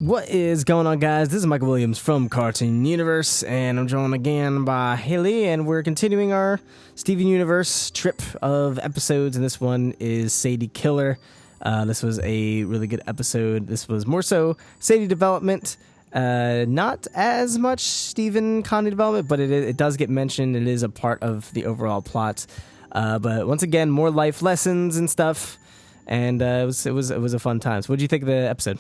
What is going on, guys? This is Michael Williams from Cartoon Universe, and I'm joined again by Hailey, and we're continuing our Steven Universe trip of episodes, and this one is Sadie Killer. This was a really good episode. This was more so Sadie development, not as much Steven and Connie development, but it does get mentioned. It is a part of the overall plot. But once again, more life lessons and stuff, and it was a fun time. So what did you think of the episode?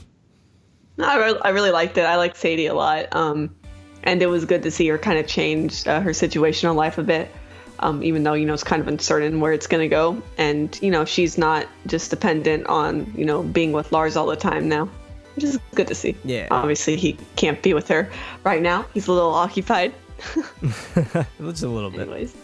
No, I really liked it. I liked Sadie a lot. And it was good to see her kind of change her situation in life a bit. Even though, it's kind of uncertain where it's going to go. And, she's not just dependent on, being with Lars all the time now, which is good to see. Yeah. Obviously, he can't be with her right now. He's a little occupied. Just a little bit. Anyways,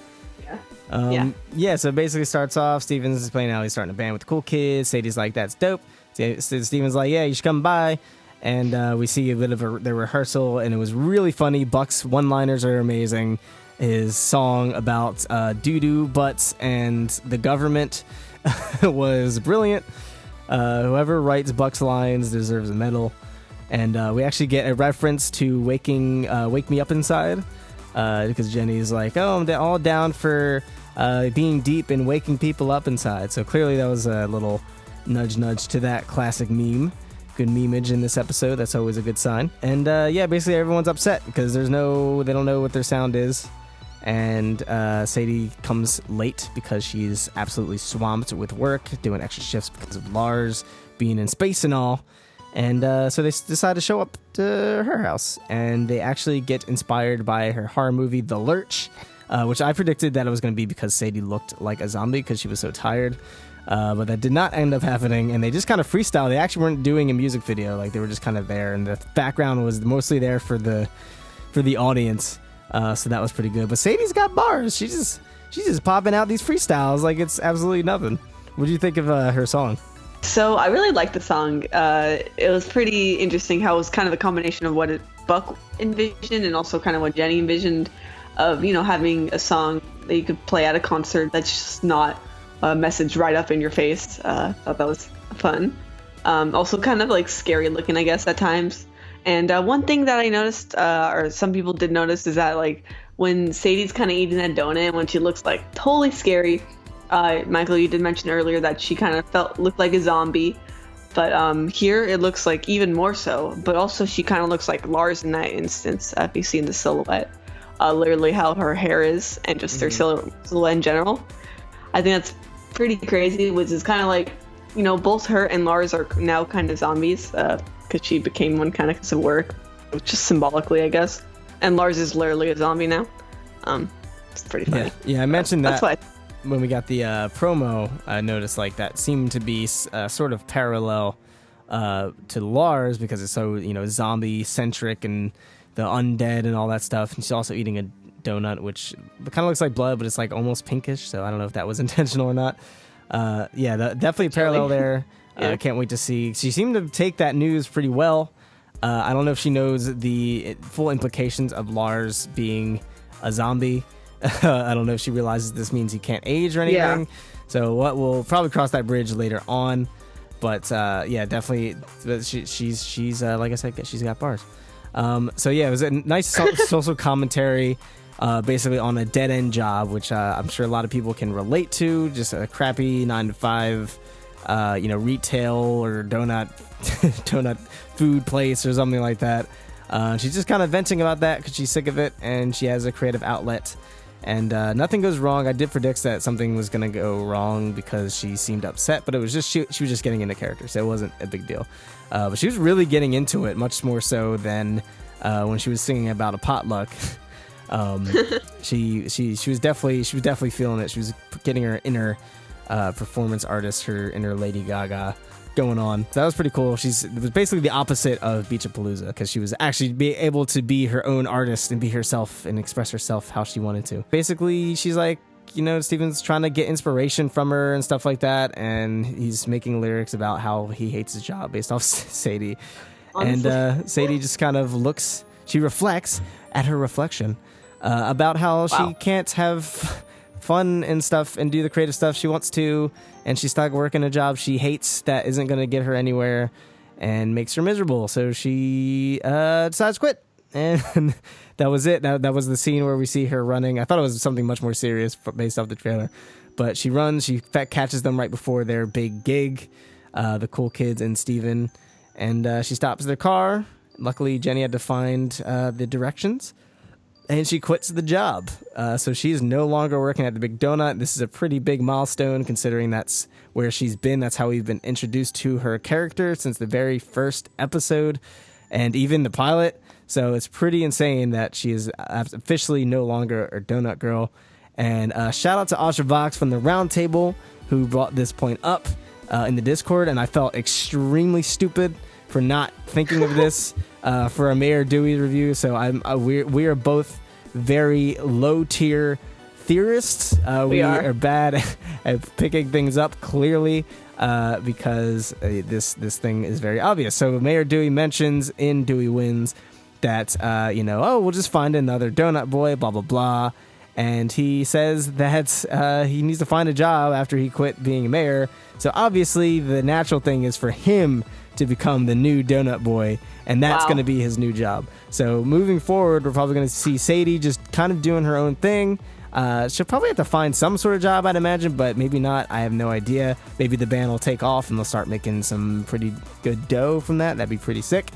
yeah. Yeah, so it basically starts off, Steven's playing how he's starting a band with the cool kids. Sadie's like, that's dope. Steven's like, yeah, you should come by. And we see a bit of the rehearsal, and it was really funny. Buck's one-liners are amazing. His song about doo-doo, butts, and the government was brilliant. Whoever writes Buck's lines deserves a medal. And we actually get a reference to Wake Me Up Inside, because Jenny's like, oh, I'm all down for being deep and waking people up inside. So clearly that was a little nudge to that classic meme. Good memeage in this episode. That's always a good sign. And basically everyone's upset because they don't know what their sound is. And Sadie comes late because she's absolutely swamped with work, doing extra shifts because of Lars being in space and all. And so they decide to show up to her house. And they actually get inspired by her horror movie, The Lurch, which I predicted that it was going to be because Sadie looked like a zombie because she was so tired. But that did not end up happening, and they just kind of freestyle. They actually weren't doing a music video; like they were just kind of there, and the background was mostly there for the audience. So that was pretty good. But Sadie's got bars. She's just popping out these freestyles like it's absolutely nothing. What do you think of her song? So I really liked the song. It was pretty interesting how it was kind of a combination of what Buck envisioned and also kind of what Jenny envisioned of having a song that you could play at a concert that's just not a message right up in your face. Thought that was fun. Also kind of like scary looking, I guess, at times. And one thing that I noticed, or some people did notice, is that like when Sadie's kind of eating that donut, when she looks like totally scary, Michael, you did mention earlier that she kind of looked like a zombie, but here it looks like even more so. But also she kind of looks like Lars in that instance, if you see in the silhouette, literally how her hair is and just their silhouette in general. I think that's pretty crazy, which is kind of like, both her and Lars are now kind of zombies, because she became one kind of because of work, just symbolically, I guess. And Lars is literally a zombie now. It's pretty funny. Yeah, I mentioned that. That's why when we got the promo, I noticed like that seemed to be sort of parallel to Lars because it's so zombie centric and the undead and all that stuff. And she's also eating a donut, which kind of looks like blood, but it's like almost pinkish, so I don't know if that was intentional or not. Definitely a parallel there. Yeah. Can't wait to see. She seemed to take that news pretty well. I don't know if she knows the full implications of Lars being a zombie. I don't know if she realizes this means he can't age or anything. Yeah. So we'll probably cross that bridge later on. But definitely, she's like I said, she's got bars. It was a nice social commentary. Basically on a dead-end job, which I'm sure a lot of people can relate to, just a crappy 9-to-5, retail or donut food place or something like that. She's just kind of venting about that because she's sick of it, and she has a creative outlet, and nothing goes wrong. I did predict that something was going to go wrong because she seemed upset, but it was just she was just getting into character, so it wasn't a big deal. But she was really getting into it, much more so than when she was singing about a potluck. She was definitely feeling it. She was getting her inner performance artist, her inner Lady Gaga going on. So that was pretty cool. It was basically the opposite of Beachapalooza because she was actually be able to be her own artist and be herself and express herself how she wanted to. Basically, she's like, Steven's trying to get inspiration from her and stuff like that, and he's making lyrics about how he hates his job based off Sadie. Honestly. And Sadie just kind of she reflects at her reflection about how she can't have fun and stuff and do the creative stuff she wants to, and she's stuck working a job she hates that isn't going to get her anywhere, and makes her miserable. So she decides to quit. And that was it. That was the scene where we see her running. I thought it was something much more serious based off the trailer. But she runs. She catches them right before their big gig, the cool kids and Steven. And she stops their car. Luckily, Jenny had to find the directions. And she quits the job. So she's no longer working at the Big Donut. This is a pretty big milestone considering that's where she's been. That's how we've been introduced to her character since the very first episode and even the pilot. So it's pretty insane that she is officially no longer a donut girl. And shout out to Asha Vox from the Roundtable who brought this point up in the Discord. And I felt extremely stupid for not thinking of this for a Mayor Dewey review. So we are both very low tier theorists. We are bad at picking things up clearly because this thing is very obvious. So Mayor Dewey mentions in Dewey Wins that, we'll just find another donut boy, blah, blah, blah. And he says that he needs to find a job after he quit being a mayor. So obviously the natural thing is for him to become the new donut boy, and that's going to be his new job. So moving forward, we're probably going to see Sadie just kind of doing her own thing. She'll probably have to find some sort of job, I'd imagine, but maybe not. I have no idea. Maybe the band will take off and they'll start making some pretty good dough from that. That'd be pretty sick.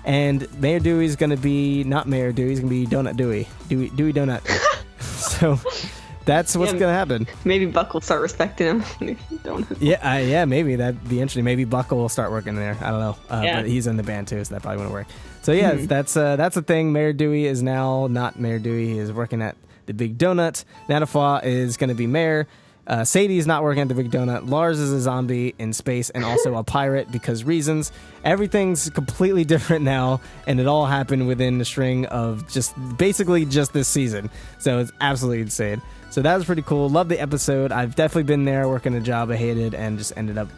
And Mayor Dewey's going to be, not Mayor Dewey, he's going to be Donut Dewey. Dewey Donut. So that's what's going to happen. Maybe Buck will start respecting him. Yeah, maybe that'd be interesting. Maybe Buck will start working there. I don't know. But he's in the band too, so that probably wouldn't work. So yeah, that's the thing. Mayor Dewey is now not Mayor Dewey. He is working at the Big Donut. Natafa is going to be mayor. Sadie is not working at the Big Donut. Lars is a zombie in space and also a pirate because reasons. Everything's completely different now, and it all happened within the string of basically just this season. So it's absolutely insane. So that was pretty cool. Love the episode. I've definitely been there working a job I hated and just ended up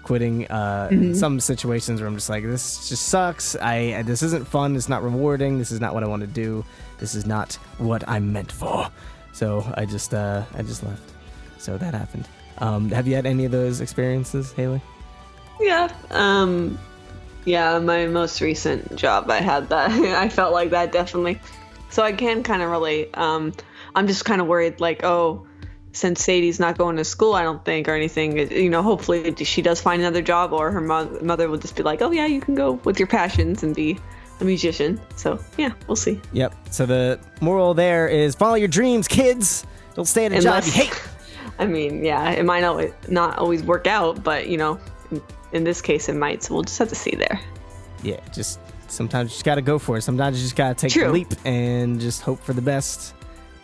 quitting in some situations where I'm just like, this just sucks. This isn't fun. It's not rewarding. This is not what I want to do. This is not what I'm meant for. So I just left. So that happened. Have you had any of those experiences, Hailey? Yeah. My most recent job, I had that. I felt like that, definitely. So I can kind of relate. I'm just kind of worried, like, since Sadie's not going to school, I don't think, or anything, hopefully she does find another job, or her mother will just be like, oh, yeah, you can go with your passions and be a musician. So, yeah, we'll see. Yep. So the moral there is follow your dreams, kids. Don't stay at a job you hate. I mean, yeah, it might not always work out, but, in this case, it might. So we'll just have to see there. Yeah, just sometimes you just got to go for it. Sometimes you just got to take the leap and just hope for the best.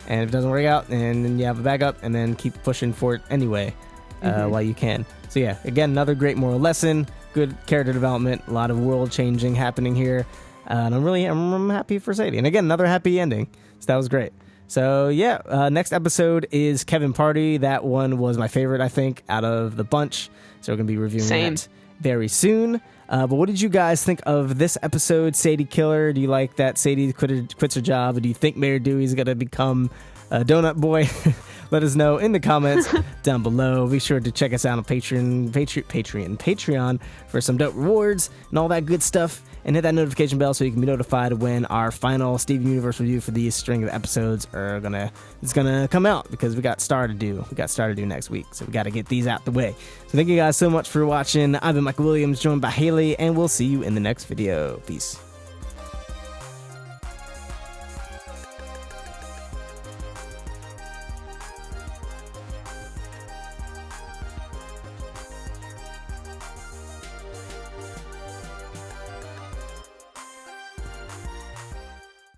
And if it doesn't work out, and then you have a backup, and then keep pushing for it anyway while you can. So yeah, again, another great moral lesson. Good character development. A lot of world changing happening here. And I'm happy for Sadie. And again, another happy ending. So that was great. So yeah, next episode is Kevin Party. That one was my favorite, I think, out of the bunch. So we're going to be reviewing that very soon. But what did you guys think of this episode, Sadie Killer? Do you like that Sadie quits her job? Or do you think Mayor Dewey's going to become a donut boy? Let us know in the comments down below. Be sure to check us out on Patreon for some dope rewards and all that good stuff. And hit that notification bell so you can be notified when our final Steven Universe review for these string of episodes is gonna come out, because we got Star to do. We got Star to do next week, so we got to get these out the way. So thank you guys so much for watching. I've been MYKAL Williams, joined by Hailey, and we'll see you in the next video. Peace.